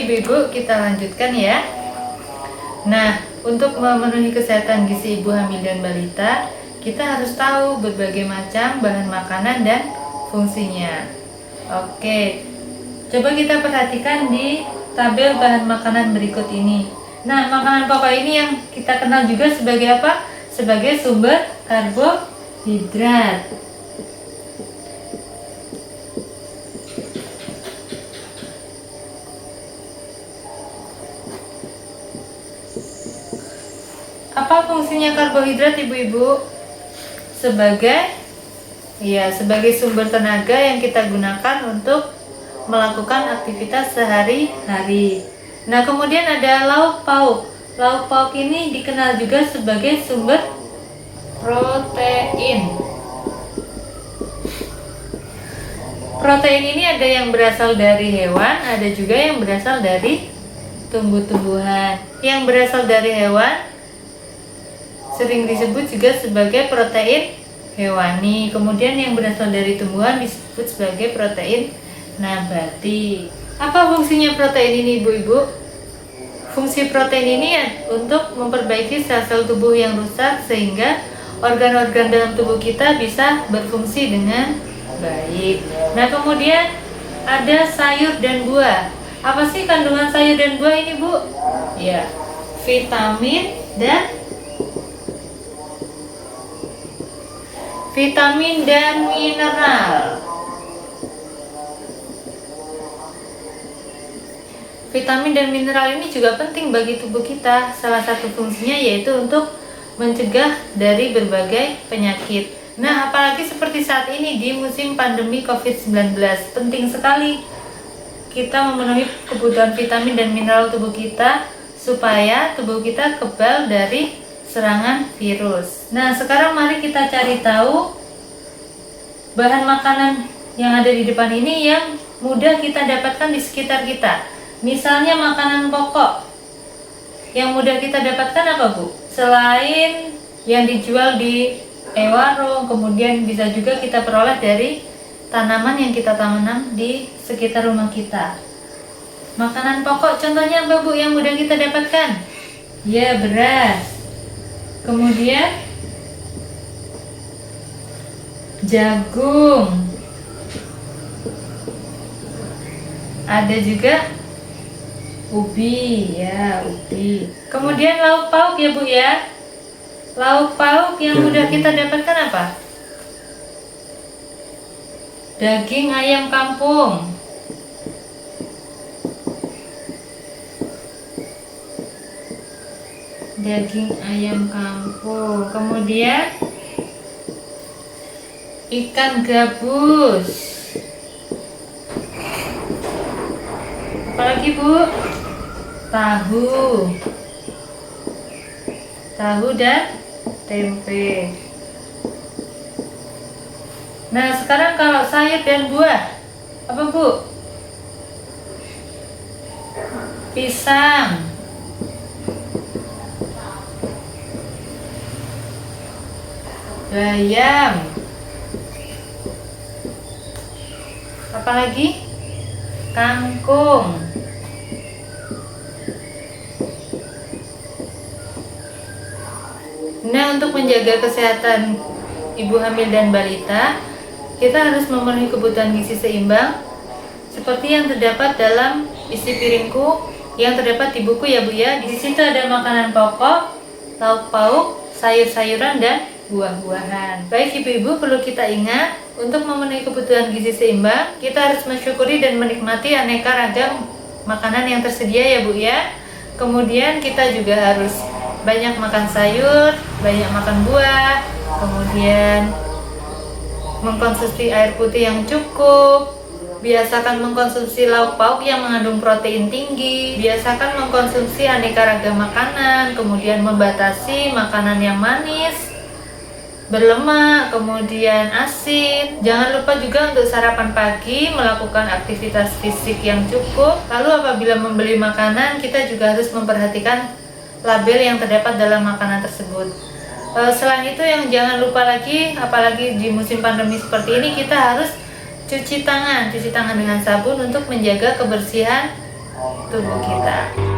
ibu-ibu, kita lanjutkan ya. Nah, untuk memenuhi kesehatan gizi ibu hamil dan balita, kita harus tahu berbagai macam bahan makanan dan fungsinya. Oke, coba kita perhatikan di tabel bahan makanan berikut ini. Nah, makanan pokok ini yang kita kenal juga sebagai apa? Sebagai sumber karbohidrat. Apa fungsinya karbohidrat ibu-ibu? Sebagai sumber tenaga yang kita gunakan untuk melakukan aktivitas sehari-hari. Nah, kemudian ada lauk pauk. Lauk pauk ini dikenal juga sebagai sumber protein. Protein ini ada yang berasal dari hewan, ada juga yang berasal dari tumbuh-tumbuhan. Yang berasal dari hewan sering disebut juga sebagai protein hewani. Kemudian yang berasal dari tumbuhan disebut sebagai protein nabati. Apa fungsinya protein ini ibu-ibu? Fungsi protein ini untuk memperbaiki sel-sel tubuh yang rusak sehingga organ-organ dalam tubuh kita bisa berfungsi dengan baik. Nah, kemudian ada sayur dan buah. Apa sih kandungan sayur dan buah ini, Bu? Ya, vitamin dan mineral. Vitamin dan mineral ini juga penting bagi tubuh kita. Salah satu fungsinya yaitu untuk mencegah dari berbagai penyakit. Nah, apalagi seperti saat ini di musim pandemi COVID-19, penting sekali kita memenuhi kebutuhan vitamin dan mineral tubuh kita supaya tubuh kita kebal dari serangan virus. Nah, sekarang mari kita cari tahu bahan makanan yang ada di depan ini yang mudah kita dapatkan di sekitar kita. Misalnya makanan pokok yang mudah kita dapatkan apa, Bu? Selain yang dijual di warung, kemudian bisa juga kita peroleh dari tanaman yang kita tanam di sekitar rumah kita. Makanan pokok contohnya apa, Bu, yang mudah kita dapatkan? Ya, beras. Kemudian jagung. Ada juga ubi, ya, ubi. Kemudian lauk pauk ya, Bu ya. Lauk pauk yang mudah kita dapatkan apa? Daging ayam kampung. Daging ayam kampung. Kemudian ikan gabus. Apalagi, Bu? Tahu dan tempe. Nah, sekarang kalau sayur dan buah, apa, Bu? Pisang, bayam, apalagi? Kangkung. Nah, untuk menjaga kesehatan ibu hamil dan balita, kita harus memenuhi kebutuhan gizi seimbang seperti yang terdapat dalam isi piringku yang terdapat di buku ya, Bu ya. Di situ ada makanan pokok, lauk pauk, sayur-sayuran dan buah-buahan. Baik ibu-ibu, perlu kita ingat untuk memenuhi kebutuhan gizi seimbang, kita harus mensyukuri dan menikmati aneka ragam makanan yang tersedia ya, Bu ya. Kemudian kita juga harus banyak makan sayur, banyak makan buah, kemudian mengkonsumsi air putih yang cukup, biasakan mengkonsumsi lauk pauk yang mengandung protein tinggi, biasakan mengkonsumsi aneka ragam makanan, kemudian membatasi makanan yang manis, berlemak, kemudian asin. Jangan lupa juga untuk sarapan pagi, melakukan aktivitas fisik yang cukup. Lalu apabila membeli makanan, kita juga harus memperhatikan label yang terdapat dalam makanan tersebut. Selain itu, yang jangan lupa lagi, apalagi di musim pandemi seperti ini, kita harus cuci tangan dengan sabun untuk menjaga kebersihan tubuh kita.